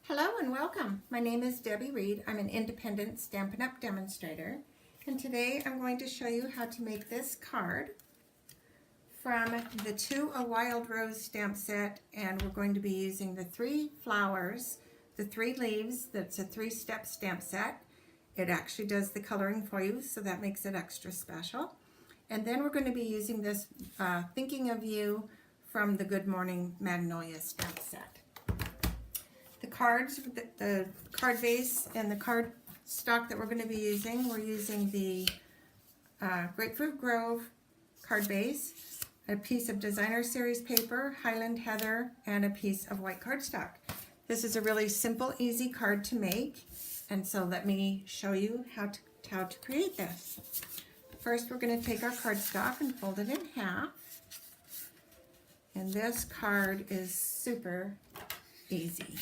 Hello and welcome. My name is Debbie Reed. I'm an independent Stampin' Up! Demonstrator, and today I'm going to show you how to make this card from the To a Wild Rose stamp set, and we're going to be using the 3 flowers, the 3 leaves. That's a 3-step stamp set. It actually does the coloring for you, so that makes it extra special. And then we're going to be using this Thinking of You from the Good Morning Magnolia stamp set. The cards, the card base and the card stock that we're going to be using, we're using the Grapefruit Grove card base, a piece of designer series paper, Highland Heather, and a piece of white cardstock. This is a really simple, easy card to make, and so let me show you how to create this. First, we're going to take our cardstock and fold it in half, and this card is super easy.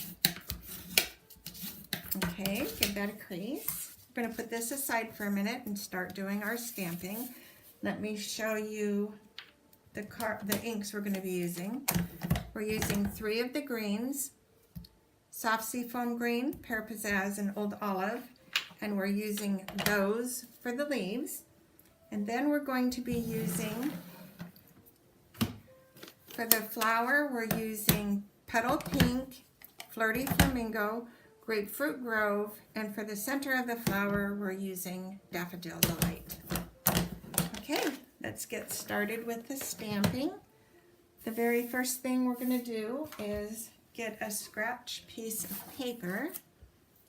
Okay, give that a crease. We're going to put this aside for a minute and start doing our stamping. Let me show you the inks we're going to be using. We're using 3 of the greens, soft seafoam green, pear, pizzazz, and old olive, and we're using those for the leaves. And then we're going to be using, for the flower, we're using petal pink, flirty flamingo, Grapefruit Grove, and for the center of the flower, we're using Daffodil Delight. Okay, let's get started with the stamping. The very first thing we're going to do is get a scratch piece of paper,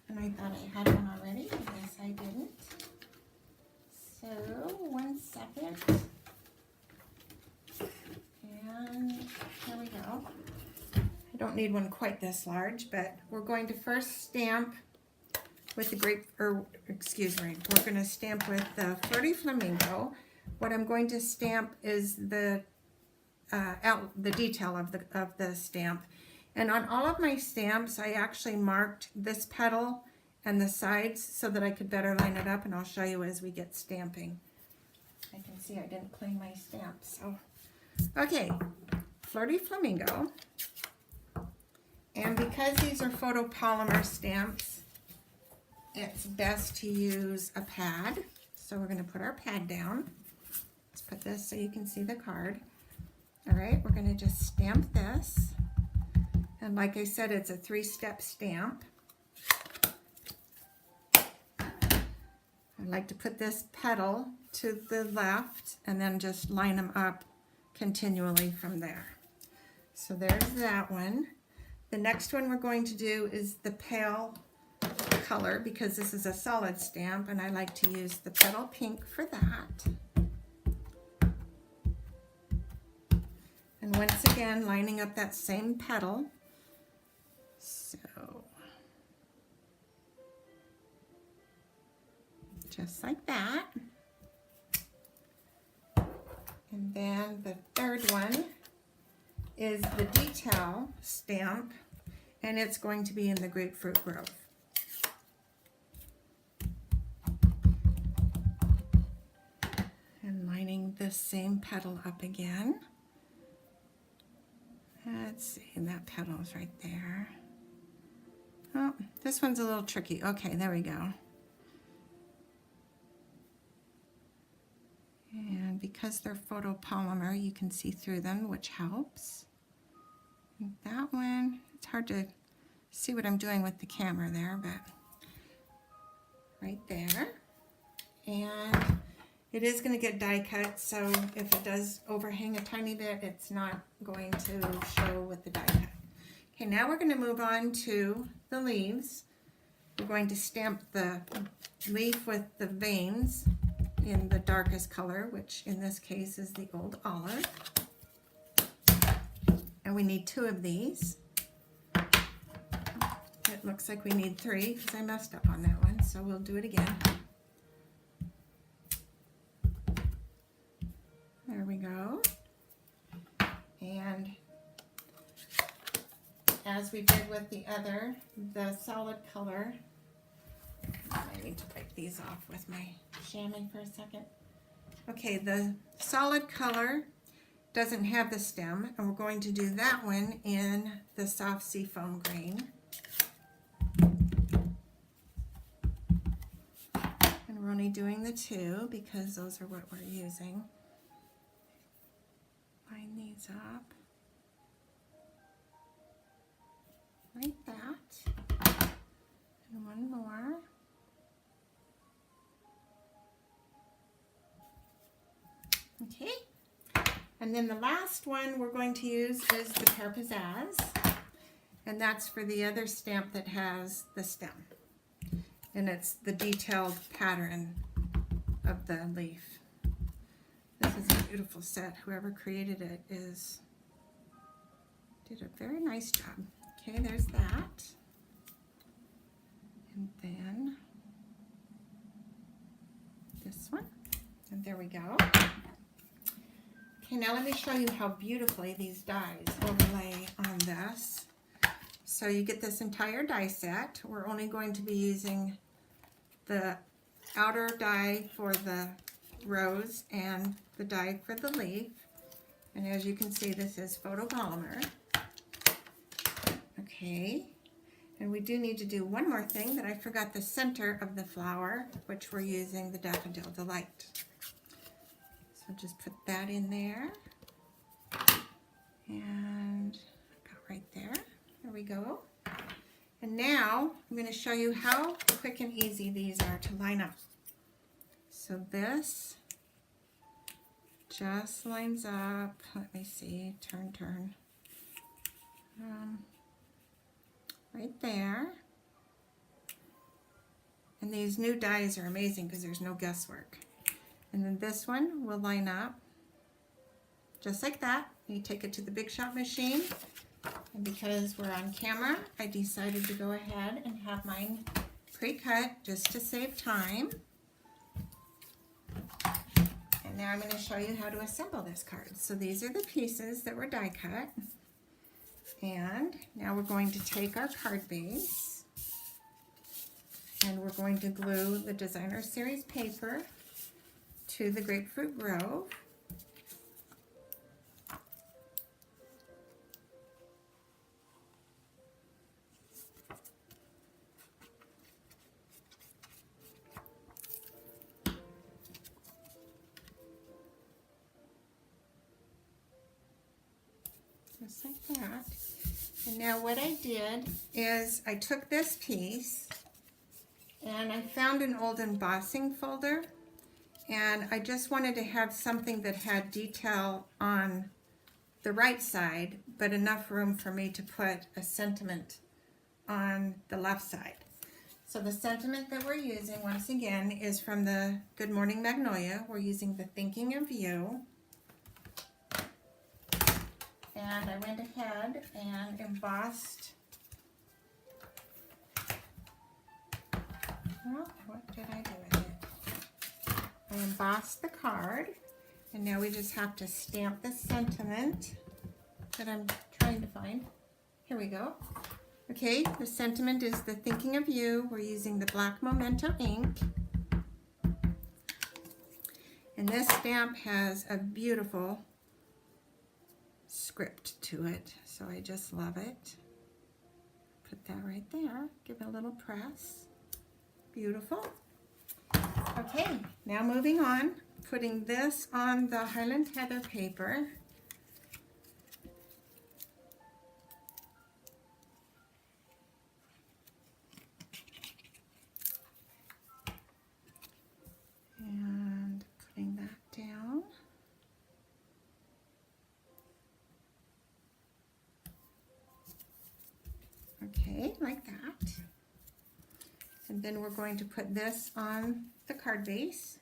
and I thought I had one already. I guess I didn't. So, 1 second, and here we go. I don't need one quite this large, but we're going to first stamp with the we're going to stamp with the Flirty Flamingo. What I'm going to stamp is the detail of the stamp. And on all of my stamps, I actually marked this petal and the sides so that I could better line it up, and I'll show you as we get stamping. I can see I didn't clean my stamps. So, okay, Flirty Flamingo. And because these are photopolymer stamps, it's best to use a pad. So we're going to put our pad down. Let's put this so you can see the card. All right, we're going to just stamp this. And like I said, it's a 3-step stamp. I like to put this petal to the left and then just line them up continually from there. So there's that one. The next one we're going to do is the pale color, because this is a solid stamp, and I like to use the petal pink for that. And once again, lining up that same petal. So, just like that. And then the third one is the detail stamp, and it's going to be in the Grapefruit Grove. And lining this same petal up again. Let's see, that petal's right there. Oh, this one's a little tricky. Okay, there we go. And because they're photopolymer, you can see through them, which helps. And that one, it's hard to see what I'm doing with the camera there, but right there. And it is going to get die cut, so if it does overhang a tiny bit, it's not going to show with the die cut. Okay, now we're going to move on to the leaves. We're going to stamp the leaf with the veins in the darkest color, which in this case is the old olive. And we need 2 of these. It looks like we need 3 because I messed up on that one, so we'll do it again. There we go. And as we did with the solid color, I need to break these off with my chamois for a second. Okay, the solid color doesn't have the stem, and we're going to do that one in the soft seafoam green. We're only doing the 2 because those are what we're using. Line these up like that. And one more. Okay. And then the last one we're going to use is the pear pizzazz. And that's for the other stamp that has the stem. And it's the detailed pattern of the leaf. This is a beautiful set. Whoever created it did a very nice job. Okay, there's that. And then this one. And there we go. Okay, now let me show you how beautifully these dies overlay on this. So you get this entire die set. We're only going to be using the outer die for the rose and the die for the leaf. And as you can see, this is photopolymer. Okay, and we do need to do one more thing that I forgot, the center of the flower, which we're using the Daffodil Delight. So just put that in there. And about right there. There we go. And now I'm going to show you how quick and easy these are to line up. So this just lines up. Let me see. Turn. Right there. And these new dies are amazing because there's no guesswork. And then this one will line up just like that. You take it to the Big Shot machine. And because we're on camera, I decided to go ahead and have mine pre-cut just to save time. And now I'm going to show you how to assemble this card. So these are the pieces that were die cut. And now we're going to take our card base and we're going to glue the Designer Series paper to the Grapefruit Grove. Just like that. And now what I did is I took this piece and I found an old embossing folder, and I just wanted to have something that had detail on the right side, but enough room for me to put a sentiment on the left side. So the sentiment that we're using, once again, is from the Good Morning Magnolia. We're using the Thinking of You. And I went ahead and embossed, well, what did I do with it? I embossed the card, and now we just have to stamp the sentiment that I'm trying to find. Here we go. Okay, the sentiment is the Thinking of You. We're using the black Memento ink. And this stamp has a beautiful script to it, so I just love it. Put that right there, give it a little press. Beautiful. Okay, now moving on, putting this on the Highland Heather paper. And putting that down. Okay, like that. And then we're going to put this on the card base.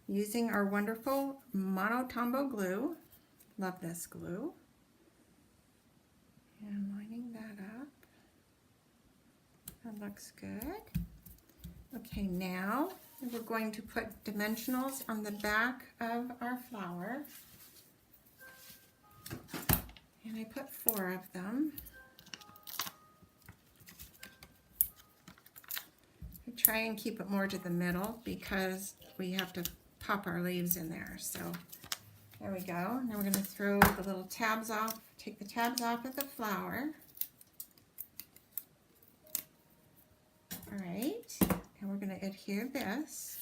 Using our wonderful Monotombo glue. Love this glue. And lining that up. That looks good. Okay, now we're going to put dimensionals on the back of our flower. And I put 4 of them. I try and keep it more to the middle because we have to pop our leaves in there. So there we go. Now we're going to throw the little tabs off, take the tabs off of the flower. All right, and we're going to adhere this.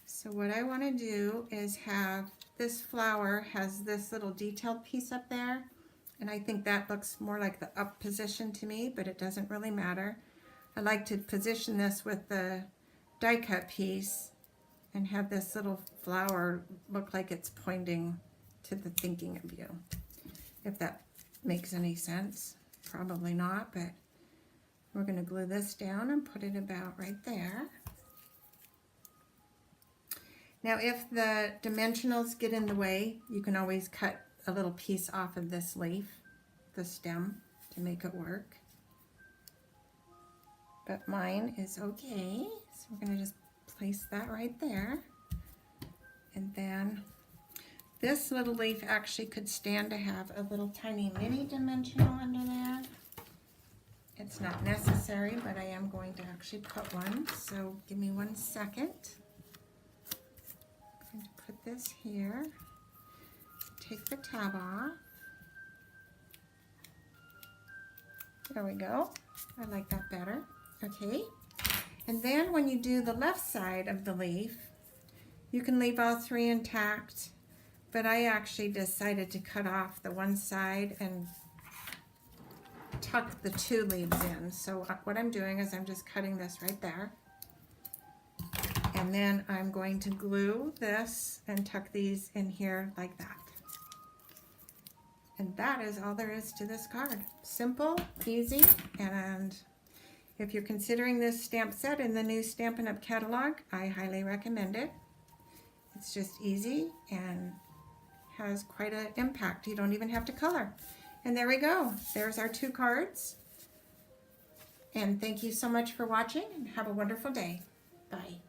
So what I want to do is have this flower has this little detailed piece up there, and I think that looks more like the up position to me, but it doesn't really matter. I like to position this with the die cut piece and have this little flower look like it's pointing to the thinking of you. If that makes any sense. Probably not, but we're going to glue this down and put it about right there. Now if the dimensionals get in the way, you can always cut a little piece off of this leaf, the stem, to make it work. But mine is okay, so we're going to just place that right there. And then this little leaf actually could stand to have a little tiny mini dimensional under there. It's not necessary, but I am going to actually put one, so give me 1 second. I'm going to put this here, take the tab off. There we go. I like that better. Okay, and then when you do the left side of the leaf, you can leave all 3 intact, but I actually decided to cut off the one side and tuck the 2 leaves in. So what I'm doing is I'm just cutting this right there, and then I'm going to glue this and tuck these in here like that. And that is all there is to this card. Simple, easy, and if you're considering this stamp set in the new Stampin' Up! Catalog, I highly recommend it. It's just easy and has quite an impact. You don't even have to color. And there we go. There's our 2 cards. And thank you so much for watching, and have a wonderful day. Bye.